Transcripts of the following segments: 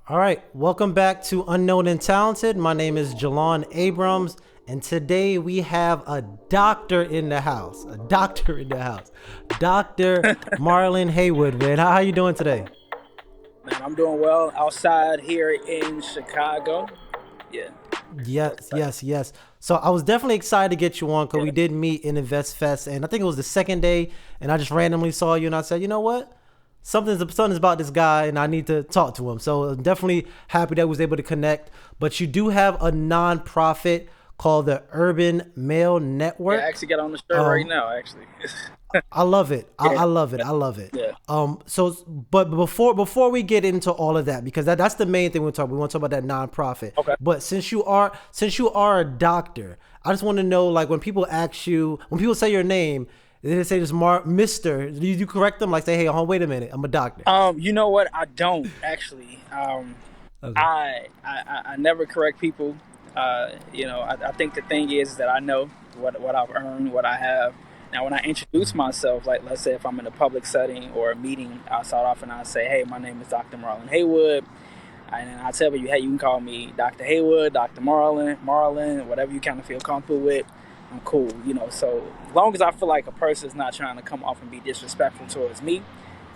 All right, welcome back to Unknown and Talented. My name is Jelan Abrams, and today we have a doctor in the house. A doctor in the house. Dr. Marlon Haywood, man. How you doing today? Man, I'm doing well outside here in Chicago. Yeah, so Yes, excited. yes, yes. So I was definitely excited to get you on because Yeah. we did meet in Invest Fest, and I think it was the second day, and I just randomly saw you, and I said, you know what? Something's about this guy, and I need to talk to him. So I'm definitely happy that I was able to connect. But you do have a nonprofit called the Urban Male Yeah, I Network. actually got on the shirt right Um, now, actually. I love it. Yeah, I love it. I love it. yeah. But before we get into all of that, because that's the main thing we want to talk about that nonprofit. Okay. But since you are a doctor, I just want to know, like, when people say your name, they say just Mister. Do you correct them, like, say, hey, hold on, wait a minute, I'm a doctor. You know what? I don't actually. Okay. I never correct people. I think the thing is that I know what I've earned, what I have. Now, when I introduce myself, like let's say if I'm in a public setting or a meeting, I'll start off and I say, "Hey, my name is Dr. Marlon Haywood," and then I tell you, "Hey, you can call me Dr. Haywood, Dr. Marlon, whatever you kind of feel comfortable with. I'm cool." So as long as I feel like a person is not trying to come off and be disrespectful towards me,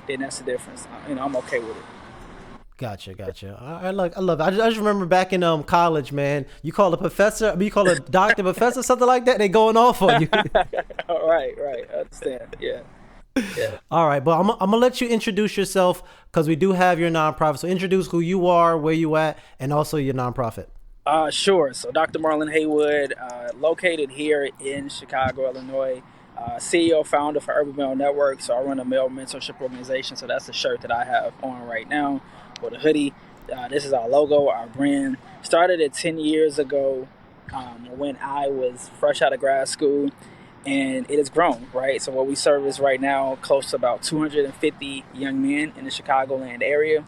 then that's the difference. I'm okay with it. Gotcha. I love it. I just remember back in college, man. You call a professor, you call a doctor professor, something like that. They going off on you. Right. I understand. Yeah, yeah. All right, but I'm gonna let you introduce yourself because we do have your nonprofit. So introduce who you are, where you at, and also your nonprofit. Sure. So Dr. Marlon Haywood, located here in Chicago, Illinois, CEO, founder for Urban Male Network. So I run a male mentorship organization. So that's the shirt that I have on right now, or the hoodie. This is our logo, our brand. Started it 10 years ago when I was fresh out of grad school, and it has grown, right? So what we service right now, close to about 250 young men in the Chicagoland area,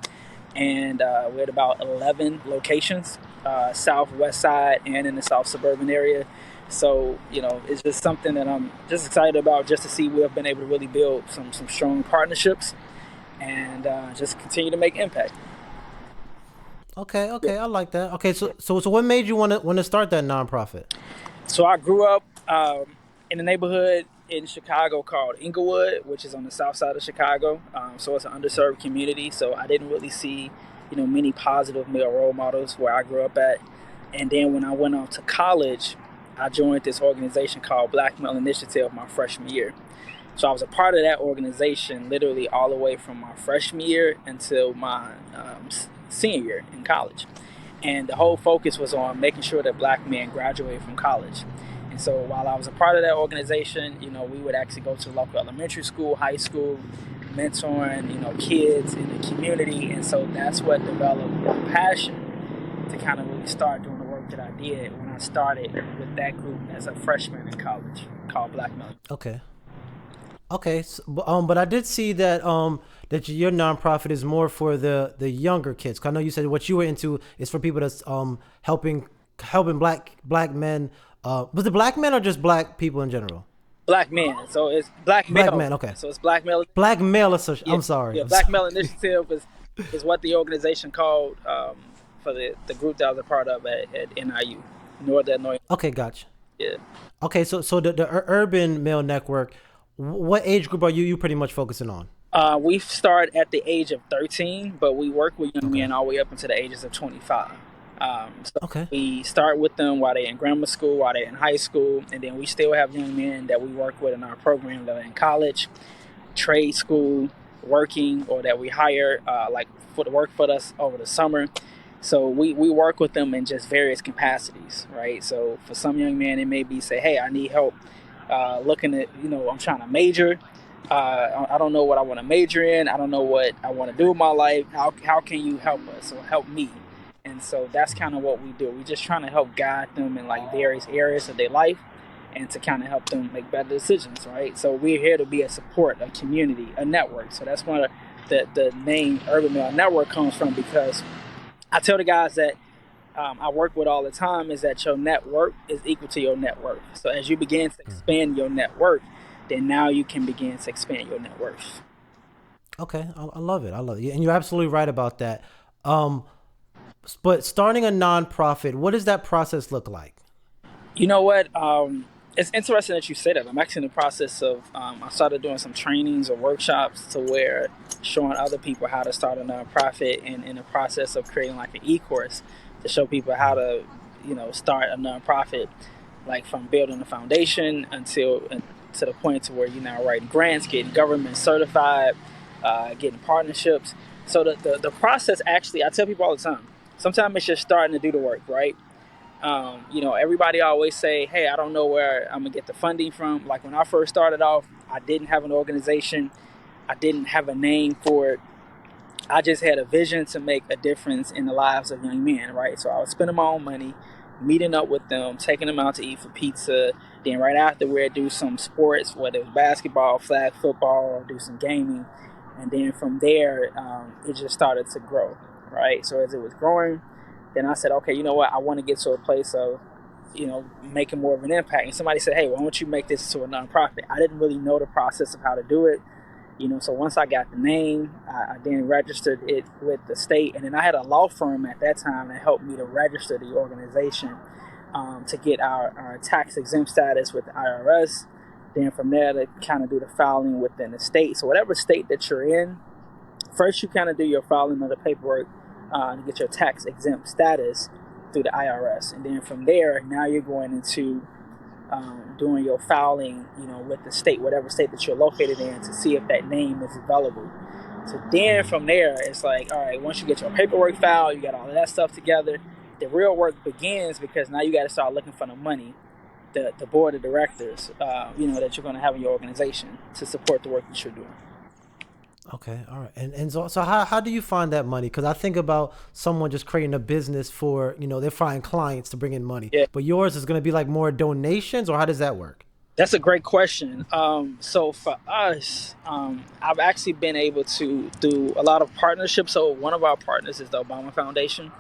and we're at about 11 locations, south, west side, and in the south suburban area. So, it's just something that I'm just excited about, just to see we have been able to really build some strong partnerships and just continue to make impact. Yeah. Okay, I like that. Okay, so what made you want to start that nonprofit? So I grew up in a neighborhood in Chicago called Inglewood, which is on the south side of Chicago. So it's an underserved community. So I didn't really see, many positive male role models where I grew up at. And then when I went off to college, I joined this organization called Black Male Initiative my freshman year. So I was a part of that organization literally all the way from my freshman year until my senior year in college. And the whole focus was on making sure that black men graduate from college. And so while I was a part of that organization, we would actually go to local elementary school, high school, mentoring, kids in the community. And so that's what developed my passion to kind of really start doing the work that I did when I started with that group as a freshman in college called Black Male. Okay. Okay, but I did see that that your nonprofit is more for the younger kids. 'Cause I know you said what you were into is for people that's helping black men. Was it black men or just black people in general? Black men. So it's black Black male. men. Okay. So it's black male. Black male association. Yeah, I'm sorry. yeah. I'm Black sorry. Male Initiative is what the organization called for the group that I was a part of at NIU, Northern Illinois. Okay, gotcha. Yeah. Okay, so the Urban Male Network, what age group are you pretty much focusing on? We start at the age of 13, but we work with young Okay. men all the way up into the ages of 25. So Okay. we start with them while they're in grammar school, while they're in high school, and then we still have young men that we work with in our program that are in college, trade school, working, or that we hire like for the work for us over the summer. So we work with them in just various capacities, right? So for some young men, it may be say, hey, I need help looking at, I'm trying to major. I don't know what I want to major in. I don't know what I want to do with my life. How can you help us or help me? And so that's kind of what we do. We're just trying to help guide them in like various areas of their life and to kind of help them make better decisions, right? So we're here to be a support, a community, a network. So that's one of the name Urban Male Network comes from, because I tell the guys that I work with all the time is that your network is equal to your net worth. So as you begin to expand your net worth, then now you can begin to expand your net worth. Okay, I love it. I love it, and you're absolutely right about that. Um, But starting a nonprofit, what does that process look like? You know what? It's interesting that you say that. I'm actually in the process of, I started doing some trainings or workshops to where showing other people how to start a nonprofit, and in the process of creating like an e-course to show people how to, start a nonprofit, like from building a foundation until to the point to where you're now writing grants, getting government certified, getting partnerships. So the process actually, I tell people all the time, sometimes it's just starting to do the work, right? Everybody always say, hey, I don't know where I'm gonna get the funding from. Like when I first started off, I didn't have an organization, I didn't have a name for it. I just had a vision to make a difference in the lives of young men, right? So I was spending my own money, meeting up with them, taking them out to eat for pizza. Then right after, we'd do some sports, whether it was basketball, flag football, or do some gaming. And then from there, it just started to grow, right? So as it was growing, then I said, okay, you know what? I want to get to a place of, making more of an impact. And somebody said, hey, why don't you make this to a nonprofit? I didn't really know the process of how to do it. So once I got the name, I then registered it with the state, and then I had a law firm at that time that helped me to register the organization, to get our tax exempt status with the IRS. Then from there, to kind of do the filing within the state. So whatever state that you're in, first you kind of do your filing of the paperwork to get your tax exempt status through the IRS, and then from there, now you're going into doing your filing, with the state, whatever state that you're located in, to see if that name is available. So then from there, it's like, all right, once you get your paperwork filed, you got all of that stuff together, the real work begins, because now you got to start looking for the money, the board of directors, that you're going to have in your organization to support the work that you're doing. Okay, all right. And so how do you find that money? Because I think about someone just creating a business for, they're finding clients to bring in money. Yeah, But yours is going to be like more donations, or how does that work? that's a great question. So for us, I've actually been able to do a lot of partnerships. So one of our partners is the Obama Foundation.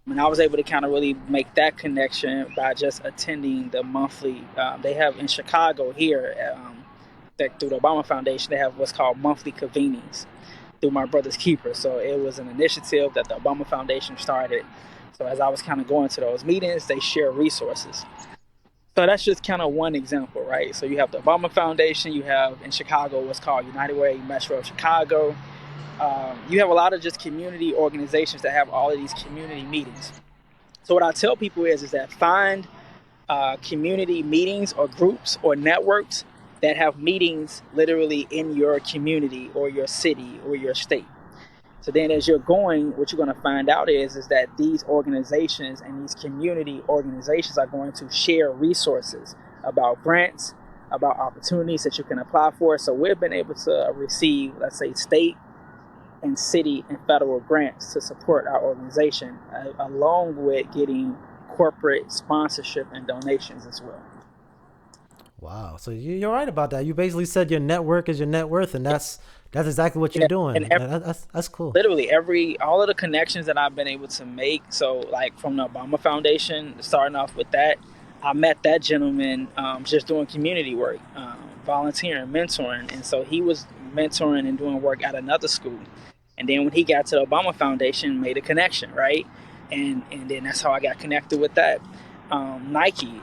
And I was able to kind of really make that connection by just attending the monthly, they have in Chicago here, that through the Obama Foundation, they have what's called monthly convenings through my brother's keeper. So it was an initiative that the Obama Foundation started. So as I was kind of going to those meetings, they share resources. So that's just kind of one example, right? So you have the Obama Foundation, you have in Chicago what's called United Way Metro of Chicago. You have a lot of just community organizations that have all of these community meetings. So what I tell people is that find community meetings or groups or networks that have meetings literally in your community or your city or your state. So then as you're going, what you're going to find out is that these organizations and these community organizations are going to share resources about grants, about opportunities that you can apply for. So we've been able to receive, let's say, state and city and federal grants to support our organization, along with getting corporate sponsorship and donations as well. Wow. So you're right about that. You basically said your network is your net worth, and that's exactly what you're Yeah, doing. and That's cool. literally all of the connections that I've been able to make. So like from the Obama Foundation, starting off with that, I met that gentleman just doing community work, volunteering, mentoring, and so he was mentoring and doing work at another school. And then when he got to the Obama Foundation, made a connection, right? And then that's how I got connected with that. Nike,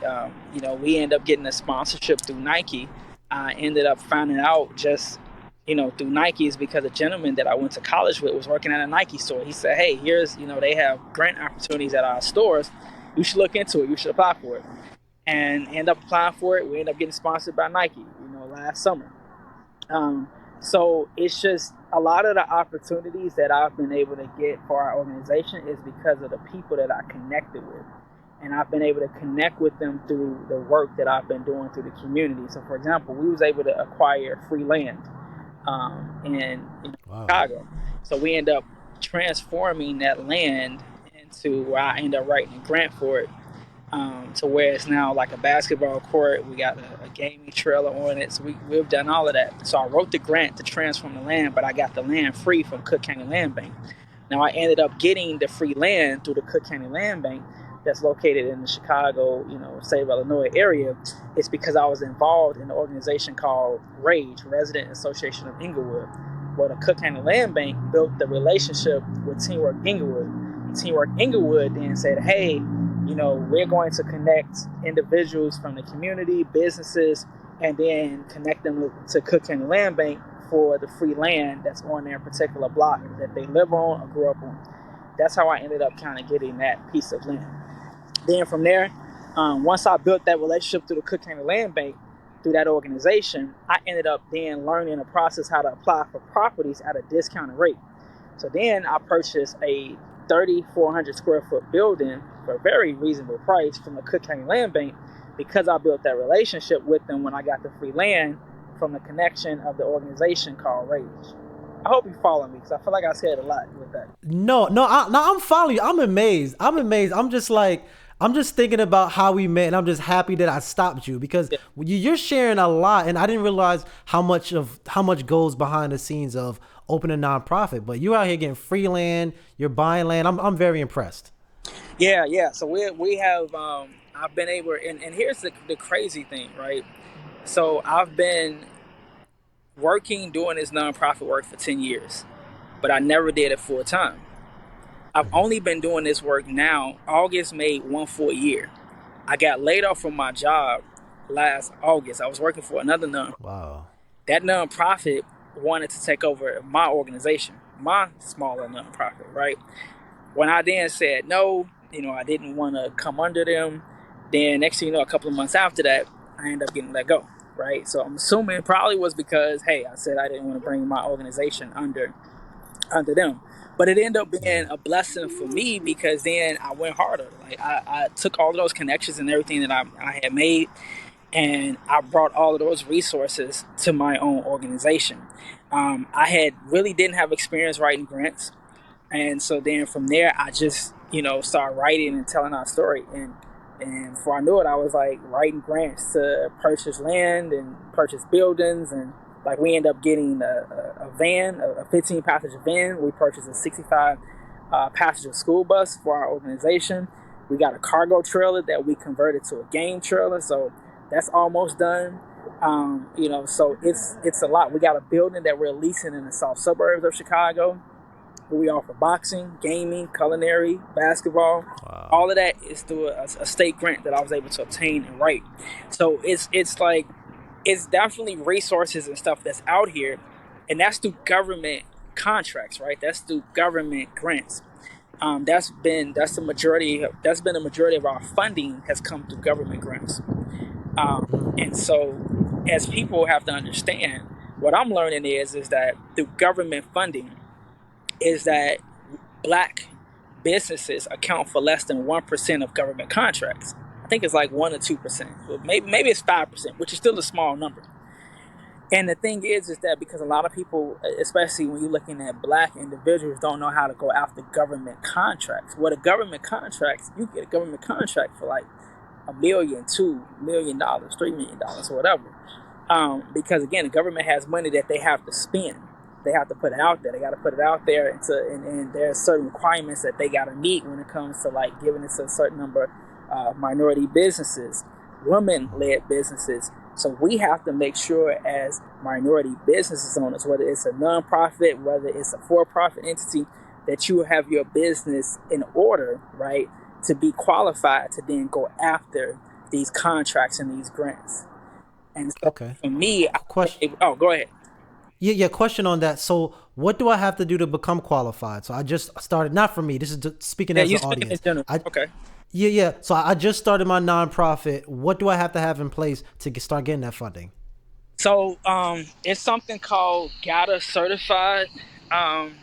we ended up getting a sponsorship through Nike. I ended up finding out just, through Nike is because a gentleman that I went to college with was working at a Nike store. He said, hey, here's, they have grant opportunities at our stores. You should look into it. You should apply for it. And end up applying for it. We ended up getting sponsored by Nike, last summer. So it's just a lot of the opportunities that I've been able to get for our organization is because of the people that I connected with. And I've been able to connect with them through the work that I've been doing through the community. So for example, we was able to acquire free land in Wow. Chicago. So we end up transforming that land into where I end up writing a grant for it, to where it's now like a basketball court. We got a gaming trailer on it. So we've done all of that. So I wrote the grant to transform the land, but I got the land free from Cook County Land Bank. Now I ended up getting the free land through the Cook County Land Bank that's located in the Chicago, state of Illinois area. It's because I was involved in an organization called RAGE, Resident Association of Inglewood, where the Cook County Land Bank built the relationship with Teamwork Inglewood. Teamwork Inglewood then said, hey, we're going to connect individuals from the community, businesses, and then connect them to Cook County Land Bank for the free land that's on their particular block that they live on or grew up on. That's how I ended up kind of getting that piece of land. Then from there, once I built that relationship through the Cook County Land Bank, through that organization, I ended up then learning the process how to apply for properties at a discounted rate. So then I purchased a 3,400 square foot building for a very reasonable price from the Cook County Land Bank because I built that relationship with them when I got the free land from the connection of the organization called Rage. I hope you follow me because I feel like I said a lot with that. No, I'm following you. I'm amazed. I'm just thinking about how we met, and I'm just happy that I stopped you because you're sharing a lot, and I didn't realize how much goes behind the scenes of opening a nonprofit. But you're out here getting free land, you're buying land. I'm very impressed. Yeah. So we have I've been able, and here's the crazy thing, right? So I've been doing this nonprofit work for 10 years, but I never did it full time. I've only been doing this work now. August made 1 full year. I got laid off from my job last August. I was working for another nonprofit. Wow. That nonprofit wanted to take over my organization, my smaller nonprofit, right? When I then said no, I didn't want to come under them. Then next thing you know, a couple of months after that, I ended up getting let go, right? So I'm assuming it probably was because, hey, I said I didn't want to bring my organization under them. But it ended up being a blessing for me because then I went harder. Like I took all of those connections and everything that I had made, and I brought all of those resources to my own organization. I really didn't have experience writing grants. And so then from there, I just, started writing and telling our story. And before I knew it, I was like writing grants to purchase land and purchase buildings. And like we ended up getting a van, a 15 passenger van. We purchased a 65 passenger school bus for our organization. We got a cargo trailer that we converted to a game trailer. So that's almost done. So it's a lot. We got a building that we're leasing in the south suburbs of Chicago. We offer boxing, gaming, culinary, basketball. Wow. All of that is through a state grant that I was able to obtain and write. So it's definitely resources and stuff that's out here, and that's through government contracts, right? That's through government grants. That's been the majority of our funding has come through government grants. And so, as people have to understand, what I'm learning is that through government funding, is that Black businesses account for less than 1% of government contracts. I think it's like 1 or 2%. Maybe it's 5%, which is still a small number. And the thing is that because a lot of people, especially when you're looking at Black individuals, don't know how to go after government contracts. What a government contracts, you get a government contract for like $1 million, $2 million, $3 million, or whatever. Because again, the government has money that they have to spend. They have to put it out there. They got to put it out there, and there are certain requirements that they got to meet when it comes to like giving it to a certain number of minority businesses, women-led businesses. So we have to make sure as minority businesses owners, whether it's a nonprofit, whether it's a for-profit entity, that you have your business in order, right, to be qualified to then go after these contracts and these grants. And so for me, go ahead. Yeah, question on that. So what do I have to do to become qualified? So I just started, not for me, this is speaking as the audience. Okay. Yeah. So I just started my nonprofit. What do I have to have in place to start getting that funding? So it's something called GATA certified. And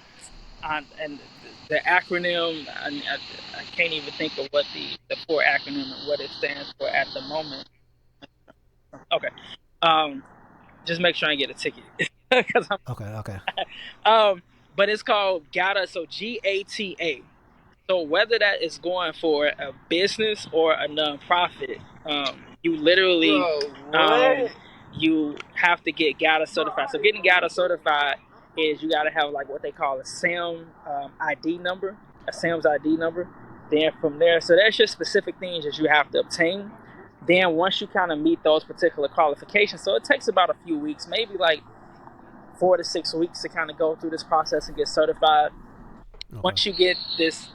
the acronym, I can't even think of what the full acronym and what it stands for at the moment. Okay. Just make sure I get a ticket. Okay. But it's called GATA, so GATA. So whether that is going for a business or a nonprofit, you literally you have to get GATA certified. So getting GATA certified is you got to have like what they call a SAM ID number, a SAM's ID number. Then from there, so there's just specific things that you have to obtain. Then once you kind of meet those particular qualifications, so it takes about a few weeks, maybe like 4 to 6 weeks to kind of go through this process and get certified. Okay. Once you get this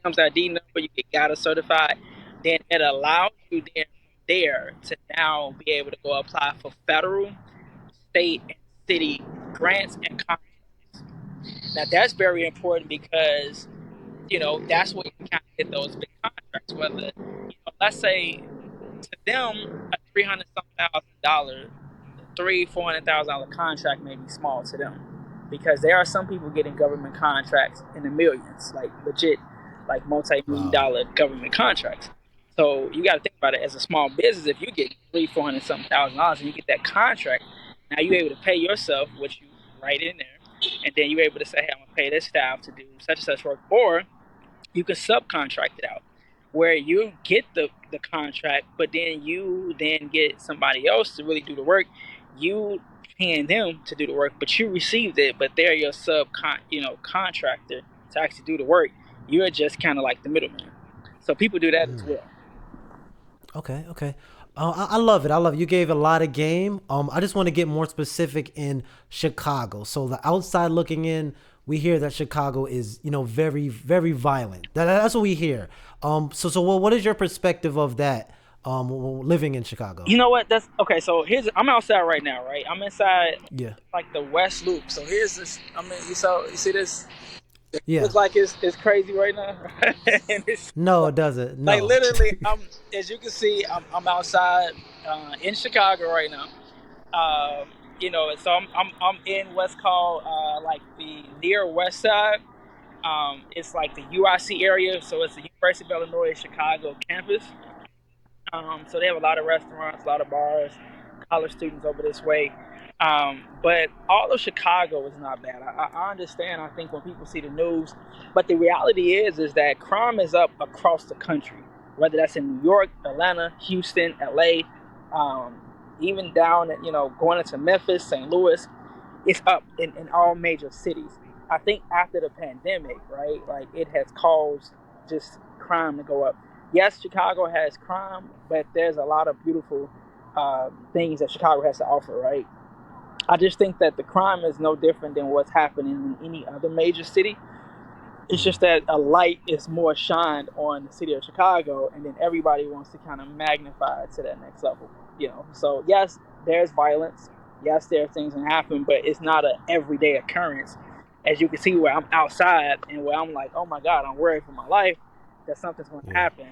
SAMS ID number, you get GATA certified, then it allows you then from there to now be able to go apply for federal, state, and city grants and contracts. Now that's very important because that's where you can kind of get those big contracts. Whether let's say to them a $300,000, $400,000 contract may be small to them because there are some people getting government contracts in the millions, like legit, like multi-million Wow. dollar government contracts. So you got to think about it as a small business. If you get 400 something thousand dollars and you get that contract, now you're able to pay yourself, which you write in there, and then you're able to say, "Hey, I'm gonna pay this staff to do such and such work," or you can subcontract it out where you get the contract, but then you then get somebody else to really do the work. You paying them to do the work, but you received it, but they're your contractor to actually do the work. You're just kind of like the middleman. So people do that as well. Okay, okay. I love it. I love it. You gave a lot of game. I just want to get more specific in Chicago. So the outside looking in, we hear that Chicago is, very, very violent. That's what we hear. So what is your perspective of that? Living in Chicago. You know what? That's okay. So I'm outside right now, right? I'm inside Yeah, like the West Loop. So here's this. I mean, you see this? It yeah. looks like it's crazy right now, and it's No, it doesn't. like No. literally. As you can see, I'm outside in Chicago right now. So I'm in what's called like the near West Side. It's like the UIC area, so it's the University of Illinois Chicago campus. So they have a lot of restaurants, a lot of bars, college students over this way. But all of Chicago is not bad. I understand. I think when people see the news, but the reality is that crime is up across the country, whether that's in New York, Atlanta, Houston, LA, um, even down at, going into Memphis, St. Louis. It's up in all major cities. I think after the pandemic, right, like it has caused just crime to go up. Yes, Chicago has crime, but there's a lot of beautiful things that Chicago has to offer, right? I just think that the crime is no different than what's happening in any other major city. It's just that a light is more shined on the city of Chicago, and then everybody wants to kind of magnify it to that next level. So yes, there's violence. Yes, there are things that happen, but it's not an everyday occurrence. As you can see, where I'm outside and where I'm like, oh my God, I'm worried for my life that something's going to Yeah. happen.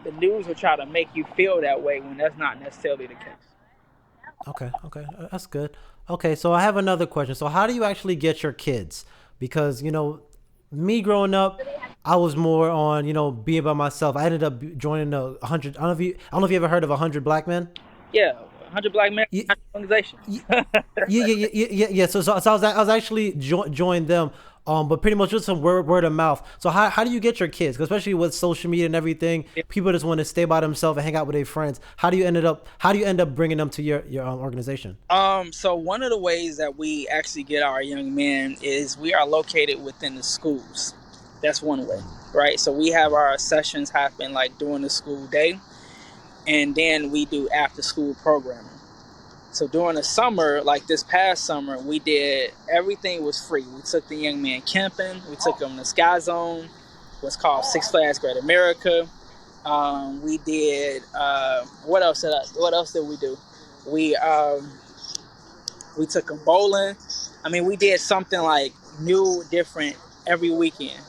The news will try to make you feel that way when that's not necessarily the case. Okay, okay, that's good. Okay, so I have another question. So how do you actually get your kids? Because me growing up, I was more on being by myself. I ended up joining a hundred. I don't know if you ever heard of 100 Black Men. Yeah, 100 Black Men Yeah, organization. yeah. So I was actually joined them. But pretty much just some word of mouth. So how do you get your kids? 'Cause especially with social media and everything, people just want to stay by themselves and hang out with their friends. How do you end up bringing them to your organization? So one of the ways that we actually get our young men is we are located within the schools. That's one way, right? So we have our sessions happen like during the school day, and then we do after school programming. So during the summer, like this past summer, we did everything was free. We took the young men camping. We took them to Sky Zone, what's called Six Flags Great America. We did what else did we do? We we took them bowling. I mean, we did something like new, different every weekend.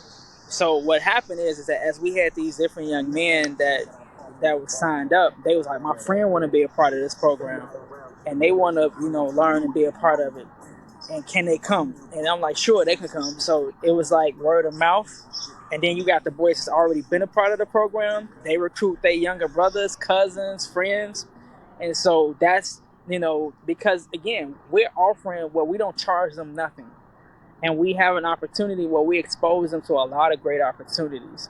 So what happened is that as we had these different young men that was signed up, they was like, my friend want to be a part of this program, and they want to learn and be a part of it. And can they come? And I'm like, sure, they can come. So it was like word of mouth. And then you got the boys that's already been a part of the program. They recruit their younger brothers, cousins, friends. And so that's, because again, we're offering where we don't charge them nothing. And we have an opportunity where we expose them to a lot of great opportunities.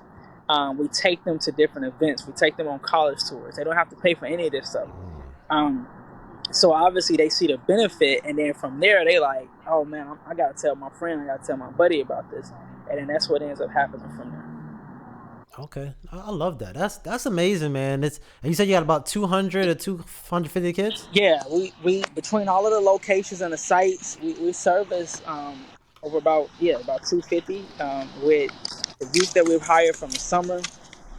We take them to different events. We take them on college tours. They don't have to pay for any of this stuff. Um, so obviously they see the benefit, and then from there they like, oh man, I gotta tell my friend, I gotta tell my buddy about this, and then that's what ends up happening from there. Okay, I love that. That's amazing, man. And you said you got about 200 or 250 kids. Yeah, we between all of the locations and the sites, we service. over about 250 with the youth that we've hired from the summer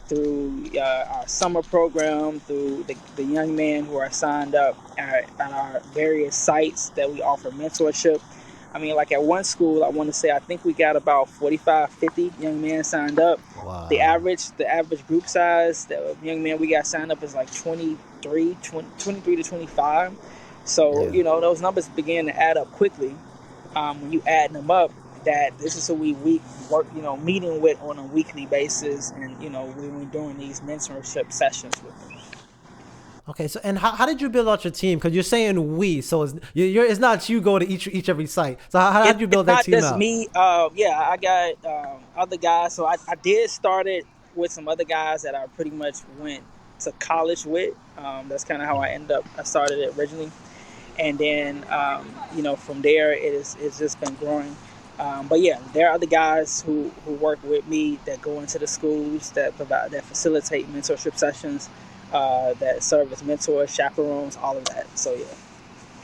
through our summer program, through the young men who are signed up at our various sites that we offer mentorship. I mean, like at one school, I want to say I think we got about 45, 50 young men signed up. Wow. The average group size the young men we got signed up is like 23 to 25. So, Yeah. those numbers began to add up quickly when you add them up, that this is who we work, meeting with on a weekly basis, and we're doing these mentorship sessions with them. Okay, so and how did you build out your team? Because you're saying we, so it's not you go to each every site. So how did you It's build that not team just out? me. Yeah, I got other guys. So I did start it with some other guys that I pretty much went to college with. That's kind of how I started it originally, and then from there it's just been growing. But yeah, there are other guys who work with me that go into the schools that facilitate mentorship sessions, that serve as mentors, chaperones, all of that. So yeah.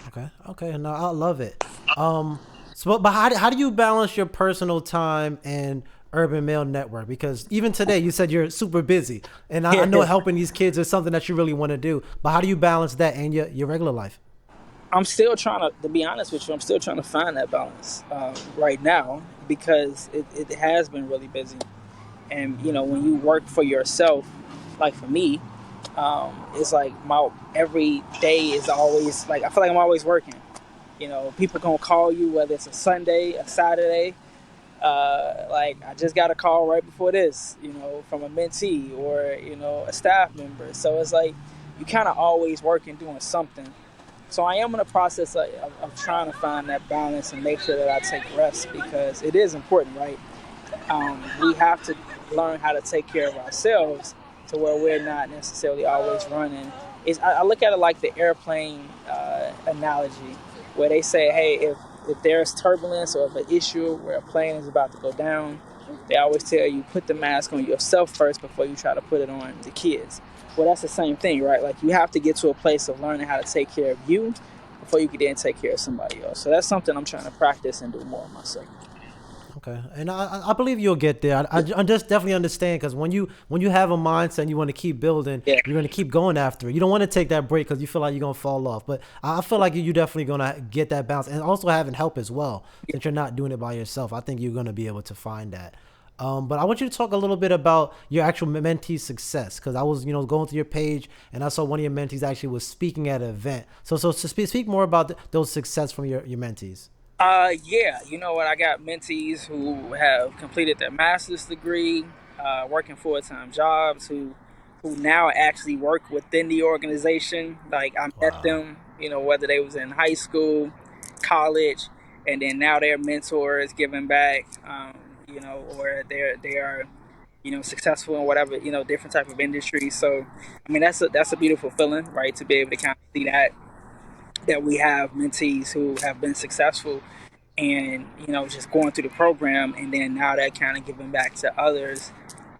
Okay, okay, no, I love it. So but how do you balance your personal time and Urban Male Network? Because even today you said you're super busy, and I know helping these kids is something that you really want to do. But how do you balance that and your regular life? I'm still trying to be honest with you, I'm still trying to find that balance right now, because it has been really busy. And when you work for yourself, like for me, it's like my every day is always like I feel like I'm always working. People gonna call you whether it's a Sunday, a Saturday. Like I just got a call right before this, from a mentee or a staff member. So it's like you kind of always working doing something. So I am in the process of trying to find that balance and make sure that I take rest, because it is important, right? We have to learn how to take care of ourselves to where we're not necessarily always running. I look at it like the airplane analogy, where they say, hey, if there's turbulence or if an issue where a plane is about to go down, they always tell you put the mask on yourself first before you try to put it on the kids. Well, that's the same thing, right? Like you have to get to a place of learning how to take care of you before you can then take care of somebody else. So that's something I'm trying to practice and do more myself. Okay, and I believe you'll get there. I just definitely understand because when you have a mindset and you want to keep building, Yeah. you're gonna keep going after it. You don't want to take that break because you feel like you're gonna fall off. But I feel like you definitely gonna get that balance and also having help as well. Since you're not doing it by yourself, I think you're gonna be able to find that. But I want you to talk a little bit about your actual mentee success because I was going through your page and I saw one of your mentees actually was speaking at an event. So to speak more about those success from your mentees. Yeah, you know what? I got mentees who have completed their master's degree, working full-time jobs, who now actually work within the organization. Like I met Wow. them, whether they was in high school, college, and then now they're mentors, giving back, or they are, successful in whatever, different type of industry. So, I mean, that's a beautiful feeling, right? To be able to kind of see that we have mentees who have been successful and just going through the program, and then now they're kind of giving back to others,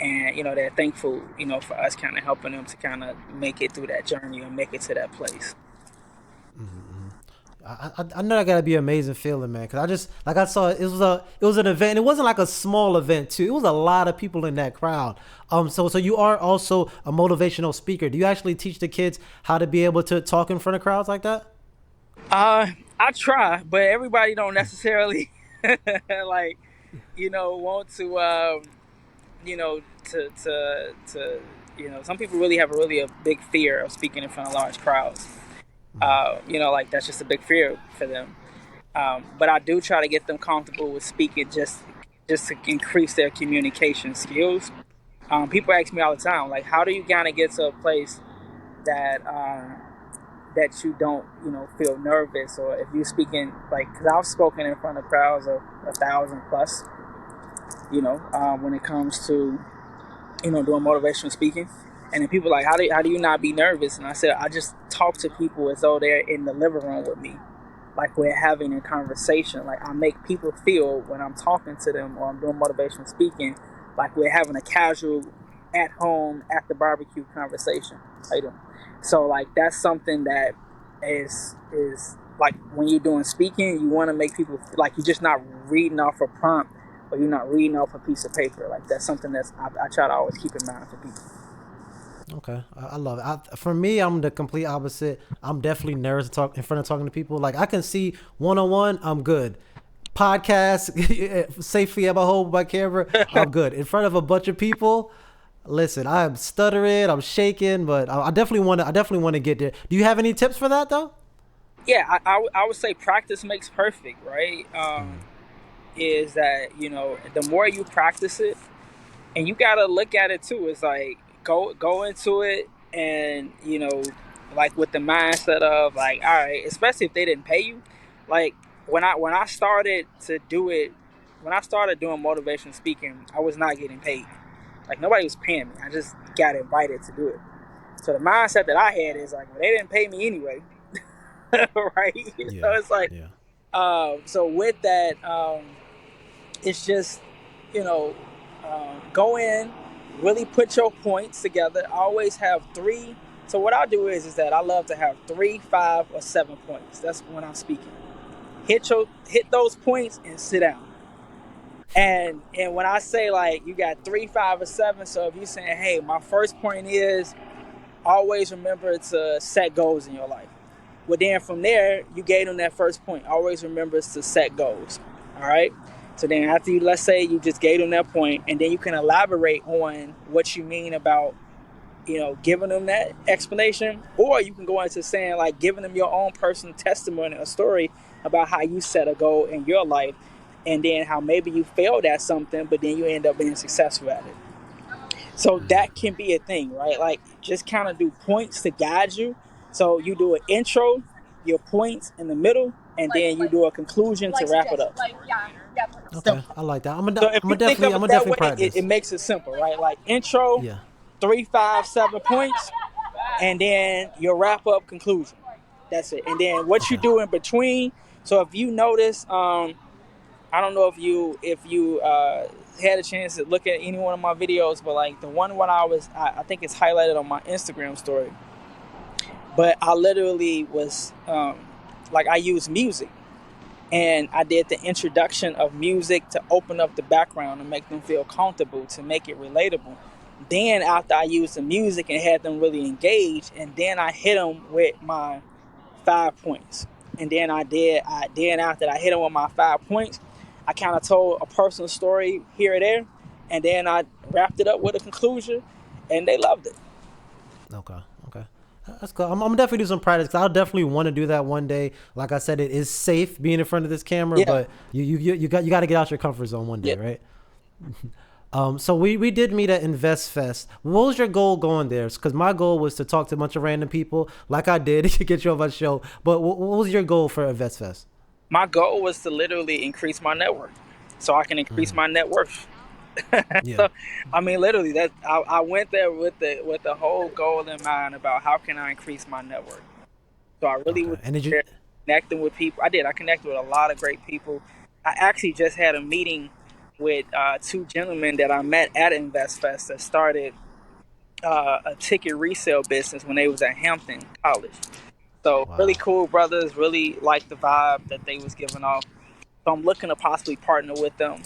and they're thankful for us kind of helping them to kind of make it through that journey or make it to that place. I know that gotta be an amazing feeling, man. Cause I just like I saw it was an event. It wasn't like a small event too. It was a lot of people in that crowd. So you are also a motivational speaker. Do you actually teach the kids how to be able to talk in front of crowds like that? I try, but everybody don't necessarily like want to to some people really have a big fear of speaking in front of large crowds. Like that's just a big fear for them. But I do try to get them comfortable with speaking, just to increase their communication skills. People ask me all the time, like, how do you kind of get to a place that that you don't, feel nervous, or if you're speaking, like, because I've spoken in front of crowds of 1,000 plus, when it comes to, doing motivational speaking. And then people are like, how do you not be nervous? And I said, I just talk to people as though they're in the living room with me, like we're having a conversation. Like I make people feel when I'm talking to them or I'm doing motivational speaking, like we're having a casual, at home, at the barbecue conversation. How you doing? So like that's something that is like when you're doing speaking, you want to make people like you're just not reading off a prompt or you're not reading off a piece of paper. Like that's something I try to always keep in mind for people. Okay, I love it. For me, I'm the complete opposite. I'm definitely nervous to talk in front of talking to people. Like I can see one on one, I'm good. Podcast, safely at my home by camera, I'm good. In front of a bunch of people, listen, I'm stuttering, I'm shaking, but I definitely want to. I definitely want to get there. Do you have any tips for that though? Yeah, I would say practice makes perfect, right? Is that the more you practice it, and you gotta look at it too. It's like go into it, and like with the mindset of like, all right, especially if they didn't pay you. Like when I started to do it, when I started doing motivation speaking, I was not getting paid. Like nobody was paying me. I just got invited to do it. So the mindset that I had is like, well, they didn't pay me anyway, right? So Yeah, it's like, yeah. so with that, it's just you know go in, really put your points together. I always have three. So what I do is that I love to have 3, 5, or 7 points. That's when I'm speaking. Hit those points and sit down. And when I say like you got 3, 5, or 7, so if you're saying, hey, my first point is always remember to set goals in your life. Well, then from there, you gave them that first point. Always remember to set goals. All right. So then after you, let's say you just gave them that point, and then you can elaborate on what you mean about, giving them that explanation, or you can go into saying like giving them your own personal testimony, a story about how you set a goal in your life, and then how maybe you failed at something, but then you end up being successful at it. So that can be a thing, right? Like just kind of do points to guide you. So you do an intro, your points in the middle, and then you do a conclusion to wrap it up. Okay, Simple. I like that. So if you think of I'm it gonna that definitely way, it practice. makes it simple, right? Like intro, Yeah. 3, 5, 7 points, and then your wrap up conclusion. That's it. And then what you Okay. do in between. So if you notice, I don't know if you had a chance to look at any one of my videos, but like the one when I think it's highlighted on my Instagram story. But I literally was like I used music, and I did the introduction of music to open up the background and make them feel comfortable, to make it relatable. Then after I used the music and had them really engaged, and then I hit them with my 5 points. And then then after I hit them with my 5 points, I kind of told a personal story here or there, and then I wrapped it up with a conclusion, and they loved it. Okay. Okay. That's cool. I'm definitely do some practice. 'Cause I'll definitely want to do that one day. Like I said, it is safe being in front of this camera, Yeah, but you got to get out your comfort zone one day, yeah. right? So we did meet at Invest Fest. What was your goal going there? Because my goal was to talk to a bunch of random people, like I did, to get you on my show. But what was your goal for Invest Fest? My goal was to literally increase my network, so I can increase my net worth. Yeah. So, I mean, literally, that I went there with the whole goal in mind about how can I increase my network. So I really Okay. was And did you? there connecting with people. I did. I connected with a lot of great people. I actually just had a meeting with 2 gentlemen that I met at InvestFest that started a ticket resale business when they was at Hampton College. So really Wow. cool brothers. Really liked the vibe that they was giving off. So I'm looking to possibly partner with them,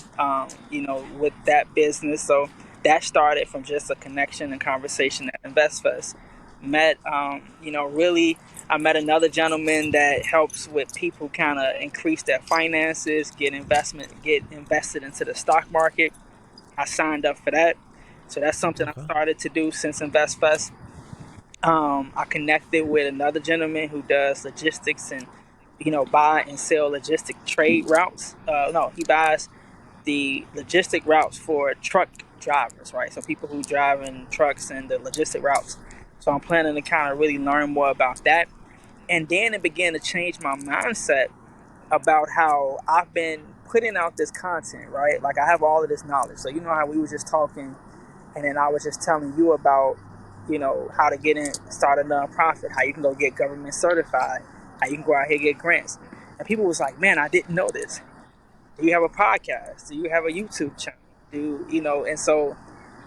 with that business. So that started from just a connection and conversation at InvestFest. Met, really, I met another gentleman that helps with people kind of increase their finances, get invested into the stock market. I signed up for that. So that's something I Okay. started to do since InvestFest. I connected with another gentleman who does logistics and buy and sell logistic trade routes. No, he buys the logistic routes for truck drivers, right? So people who drive in trucks and the logistic routes. So I'm planning to kind of really learn more about that. And then it began to change my mindset about how I've been putting out this content, right? Like I have all of this knowledge. So you know how we were just talking, and then I was just telling you about, how to get in, start a nonprofit, how you can go get government certified, how you can go out here and get grants. And people was like, man, I didn't know this. Do you have a podcast? Do you have a YouTube channel? And so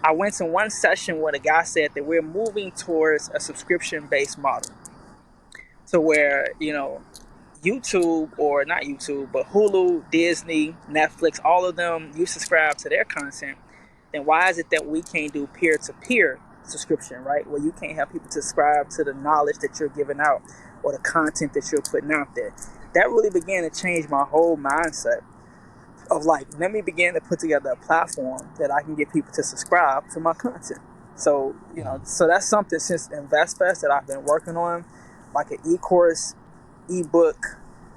I went to one session where the guy said that we're moving towards a subscription-based model, to where, YouTube, or not YouTube, but Hulu, Disney, Netflix, all of them, you subscribe to their content, then why is it that we can't do peer-to-peer subscription, right? Where you can't have people subscribe to the knowledge that you're giving out or the content that you're putting out there. That really began to change my whole mindset of like, let me begin to put together a platform that I can get people to subscribe to my content. So, so that's something since InvestFest that I've been working on, like an e-course, e-book,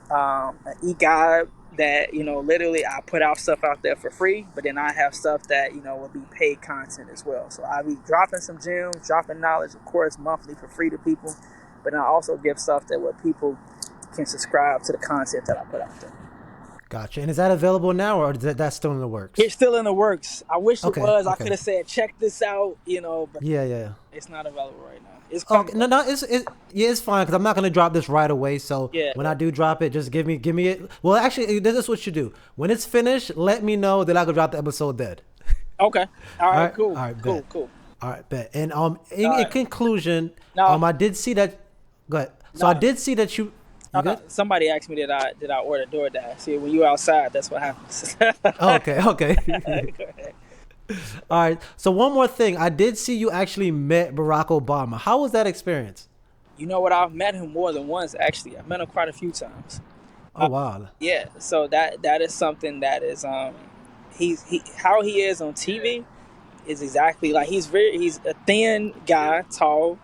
an e-guide that, literally I put out stuff out there for free, but then I have stuff that, will be paid content as well. So I'll be dropping some gems, dropping knowledge, of course, monthly for free to people, but I also give stuff that where people can subscribe to the content that I put out there. Gotcha. And is that available now, or is that's still in the works? It's still in the works. I wish it was. Okay. I could have said, check this out, but yeah. It's not available right now. It's coming. No, it's fine because I'm not gonna drop this right away. So when I do drop it, just give me it. Well, actually, this is what you do. When it's finished, let me know that I can drop the episode dead. Okay. All right. Cool. All right. Cool. All right. Bet. And in conclusion, I did see that. Go ahead. So I did see that you. Somebody asked me did I order DoorDash. See, when you outside, that's what happens. Okay. All right. So one more thing, I did see you actually met Barack Obama. How was that experience? You know what? I've met him more than once. Actually, I've met him quite a few times. Oh wow. Yeah. So that is something that is how he is on TV is exactly like he's a thin guy, tall.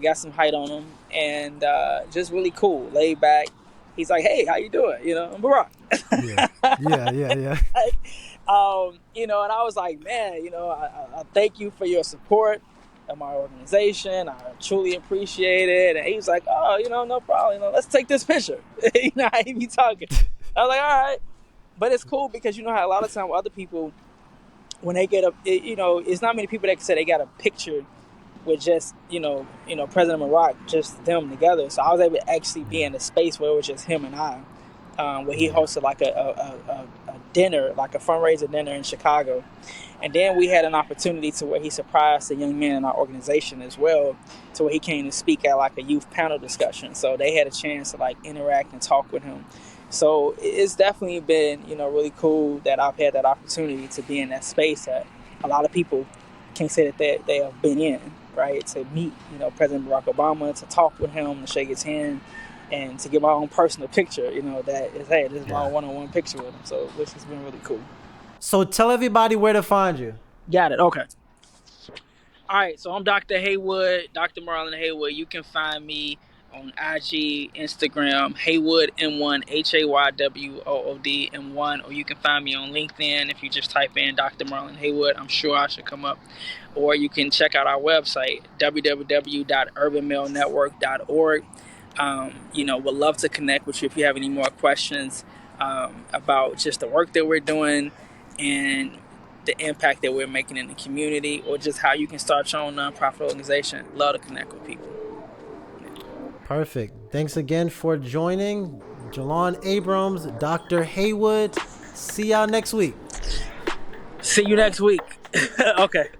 Got some height on him, and just really cool, laid back. He's like, "Hey, how you doing?" I'm Barack. Yeah. And I was like, man, I thank you for your support of my organization. I truly appreciate it. And he was like, oh, no problem. Let's take this picture. How he be talking. I was like, all right. But it's cool because how a lot of times other people, when they get it's not many people that can say they got a picture with just, President Barack, just them together. So I was able to actually be in a space where it was just him and I. Where he hosted like a dinner, like a fundraiser dinner in Chicago. And then we had an opportunity to where he surprised a young man in our organization as well, to where he came to speak at like a youth panel discussion. So they had a chance to like interact and talk with him. So it's definitely been, really cool that I've had that opportunity to be in that space that a lot of people can't say that they have been in, right? To meet, President Barack Obama, to talk with him, to shake his hand, and to get my own personal picture, that is, hey, this is my one-on-one picture with him. So, which has been really cool. So tell everybody where to find you. Got it. Okay. All right. So I'm Dr. Haywood, Dr. Marlon Haywood. You can find me on IG, Instagram, Haywood M1, HAYWOOD M1, or you can find me on LinkedIn if you just type in Dr. Marlon Haywood. I'm sure I should come up. Or you can check out our website, www.urbanmailnetwork.org. Would love to connect with you if you have any more questions about just the work that we're doing and the impact that we're making in the community, or just how you can start your own nonprofit organization. Love to connect with people. Perfect. Thanks again for joining. Jelan Abrams, Dr. Haywood. See y'all next week. See you next week. Okay.